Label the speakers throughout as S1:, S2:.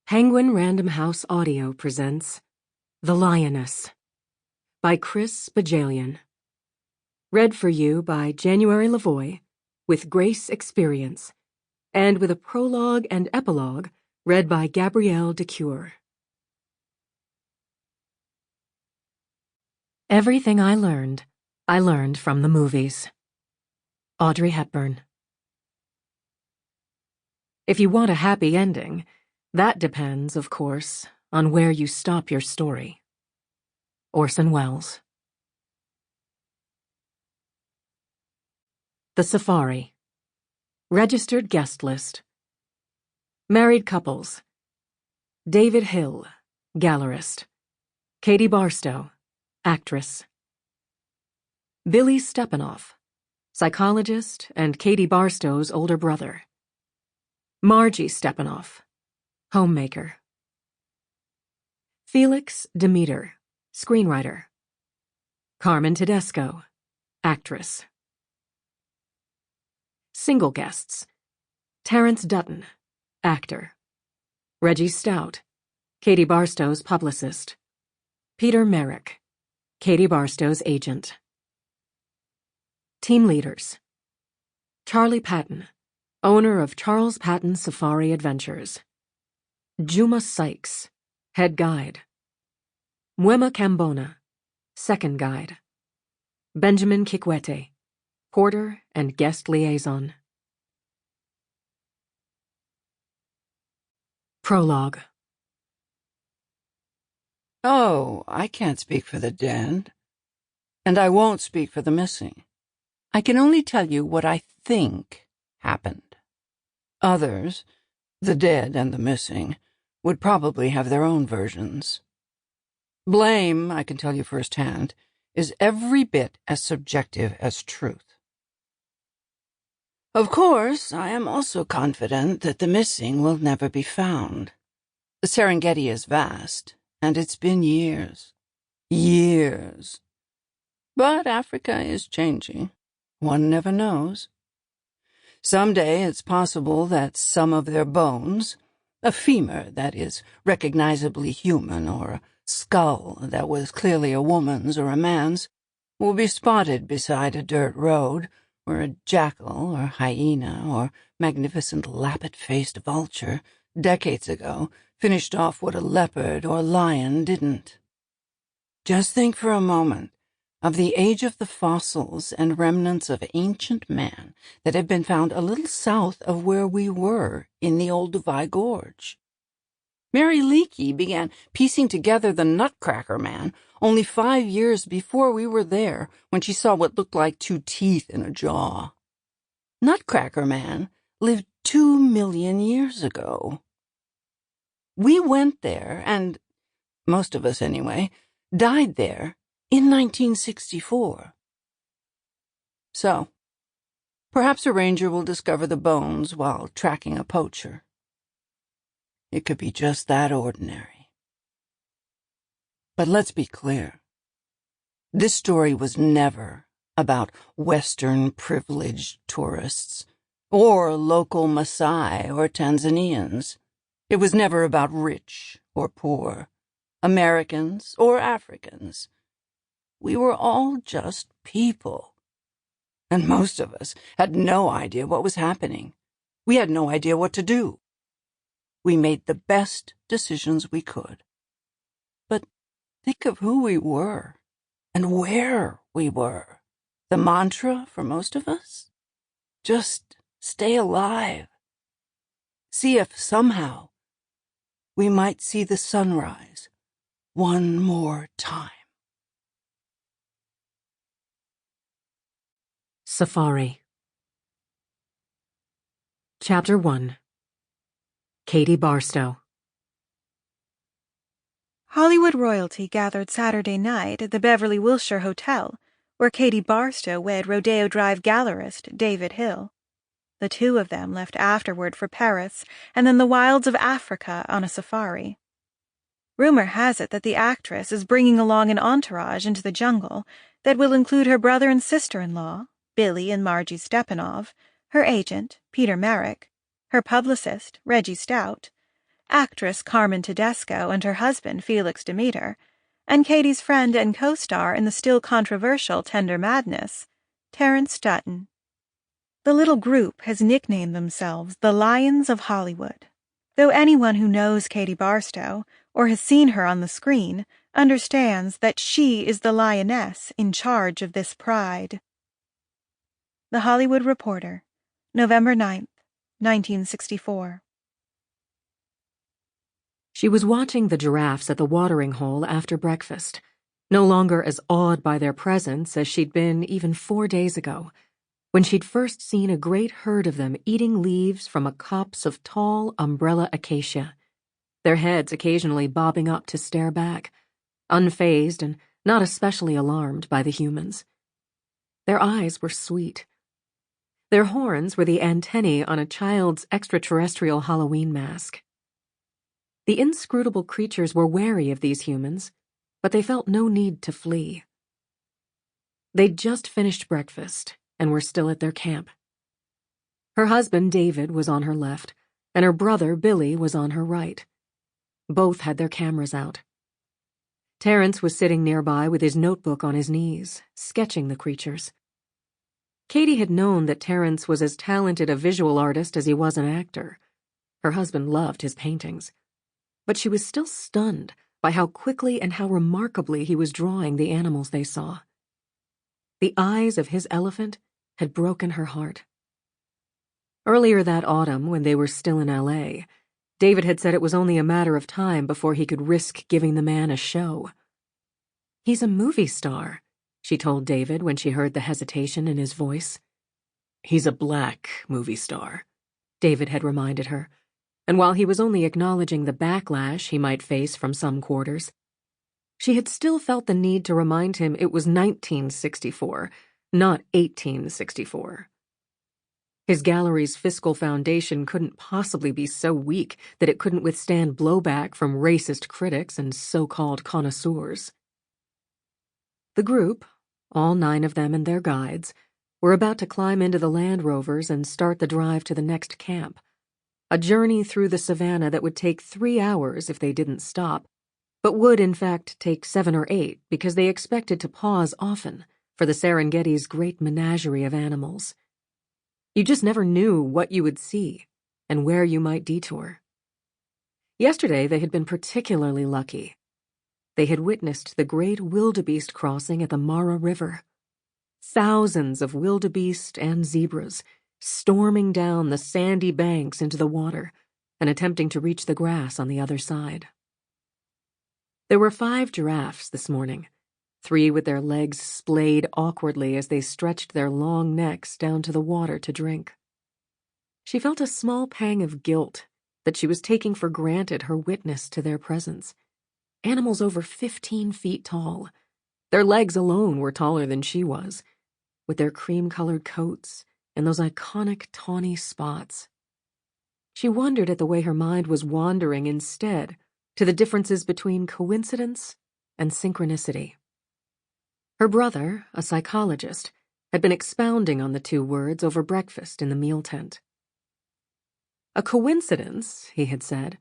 S1: Penguin Random House Audio presents The Lioness by Bohjalian. Read for you by January Lavoy, with Grace Experience, and with a prologue and epilogue read by Gabrielle de Cuir. Everything I learned from the movies. Audrey Hepburn. If you want a happy ending, that depends, of course, on where you stop your story. Orson Welles. The Safari. Registered guest list. Married couples. David Hill, gallerist. Katie Barstow, actress. Billy Stepanoff, psychologist and Katie Barstow's older brother. Margie Stepanoff, homemaker. Felix Demeter, screenwriter. Carmen Tedesco, actress. Single guests. Terence Dutton, actor. Reggie Stout, Katie Barstow's publicist. Peter Merrick, Katie Barstow's agent. Team leaders. Charlie Patton, owner of Charles Patton Safari Adventures. Juma Sykes, head guide. Mwema Kambona, second guide. Benjamin Kikwete, porter and guest liaison. Prologue.
S2: Oh, I can't speak for the dead, and I won't speak for the missing. I can only tell you what I think happened. Others, the dead and the missing, would probably have their own versions. Blame, I can tell you firsthand, is every bit as subjective as truth. Of course, I am also confident that the missing will never be found. The Serengeti is vast, and it's been years. Years. But Africa is changing. One never knows. Someday it's possible that some of their bones, a femur that is recognizably human or a skull that was clearly a woman's or a man's, will be spotted beside a dirt road where a jackal or hyena or magnificent lappet-faced vulture decades ago finished off what a leopard or lion didn't. Just think for a moment of the age of the fossils and remnants of ancient man that have been found a little south of where we were in the Olduvai Gorge. Mary Leakey began piecing together the Nutcracker Man only 5 years before we were there, when she saw what looked like 2 teeth in a jaw. Nutcracker Man lived 2 million years ago. We went there, and most of us anyway, died there in 1964. So, perhaps a ranger will discover the bones while tracking a poacher. It could be just that ordinary. But let's be clear. This story was never about Western privileged tourists, or local Maasai or Tanzanians. It was never about rich or poor, Americans or Africans. We were all just people. And most of us had no idea what was happening. We had no idea what to do. We made the best decisions we could. But think of who we were and where we were. The mantra for most of us? Just stay alive. See if somehow we might see the sunrise one more time.
S1: Safari. Chapter 1. Katie Barstow.
S3: Hollywood royalty gathered Saturday night at the Beverly Wilshire Hotel, where Katie Barstow wed Rodeo Drive gallerist David Hill. The two of them left afterward for Paris and then the wilds of Africa on a safari. Rumor has it that the actress is bringing along an entourage into the jungle that will include her brother and sister-in-law, Billy and Margie Stepanoff, her agent, Peter Merrick, her publicist, Reggie Stout, actress Carmen Tedesco and her husband Felix Demeter, and Katie's friend and co-star in the still controversial Tender Madness, Terence Dutton. The little group has nicknamed themselves the Lions of Hollywood, though anyone who knows Katie Barstow or has seen her on the screen understands that she is the lioness in charge of this pride. The Hollywood Reporter, November 9th, 1964.
S1: She was watching the giraffes at the watering hole after breakfast, no longer as awed by their presence as she'd been even 4 days ago, when she'd first seen a great herd of them eating leaves from a copse of tall umbrella acacia, their heads occasionally bobbing up to stare back, unfazed and not especially alarmed by the humans. Their eyes were sweet. Their horns were the antennae on a child's extraterrestrial Halloween mask. The inscrutable creatures were wary of these humans, but they felt no need to flee. They'd just finished breakfast and were still at their camp. Her husband, David, was on her left, and her brother, Billy, was on her right. Both had their cameras out. Terence was sitting nearby with his notebook on his knees, sketching the creatures. Katie had known that Terence was as talented a visual artist as he was an actor. Her husband loved his paintings. But she was still stunned by how quickly and how remarkably he was drawing the animals they saw. The eyes of his elephant had broken her heart. Earlier that autumn, when they were still in L.A., David had said it was only a matter of time before he could risk giving the man a show. "He's a movie star," she told David when she heard the hesitation in his voice. "He's a black movie star," David had reminded her. And while he was only acknowledging the backlash he might face from some quarters, she had still felt the need to remind him it was 1964, not 1864. His gallery's fiscal foundation couldn't possibly be so weak that it couldn't withstand blowback from racist critics and so-called connoisseurs. The group, all 9 of them and their guides, were about to climb into the Land Rovers and start the drive to the next camp. A journey through the savannah that would take 3 hours if they didn't stop, but would in fact take 7 or 8 because they expected to pause often for the Serengeti's great menagerie of animals. You just never knew what you would see and where you might detour. Yesterday they had been particularly lucky. They had witnessed the great wildebeest crossing at the Mara River. Thousands of wildebeest and zebras storming down the sandy banks into the water and attempting to reach the grass on the other side. There were 5 giraffes this morning, 3 with their legs splayed awkwardly as they stretched their long necks down to the water to drink. She felt a small pang of guilt that she was taking for granted her witness to their presence. Animals over 15 feet tall. Their legs alone were taller than she was, with their cream-colored coats and those iconic tawny spots. She wondered at the way her mind was wandering instead to the differences between coincidence and synchronicity. Her brother, a psychologist, had been expounding on the 2 words over breakfast in the meal tent. A coincidence, he had said,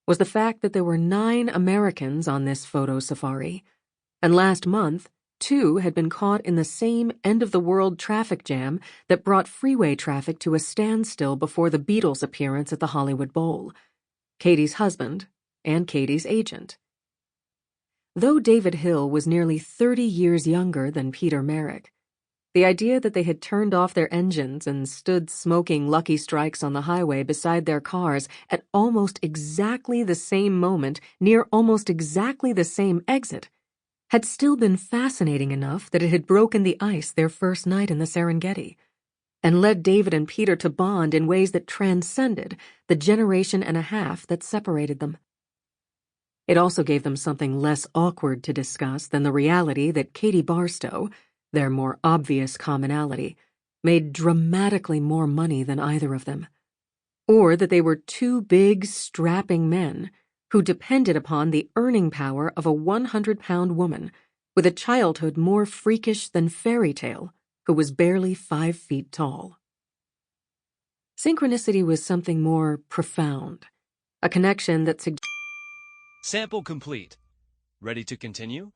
S1: was the fact that there were 9 Americans on this photo safari, and last month 2 had been caught in the same end-of-the-world traffic jam that brought freeway traffic to a standstill before the Beatles' appearance at the Hollywood Bowl, Katie's husband and Katie's agent. Though David Hill was nearly 30 years younger than Peter Merrick, the idea that they had turned off their engines and stood smoking Lucky Strikes on the highway beside their cars at almost exactly the same moment near almost exactly the same exit had still been fascinating enough that it had broken the ice their first night in the Serengeti, and led David and Peter to bond in ways that transcended the generation and a half that separated them. It also gave them something less awkward to discuss than the reality that Katie Barstow, their more obvious commonality, made dramatically more money than either of them, or that they were 2 big, strapping men who depended upon the earning power of a 100-pound woman with a childhood more freakish than fairy tale who was barely 5 feet tall. Synchronicity was something more profound, a connection that suggests.
S4: Sample complete. Ready to continue?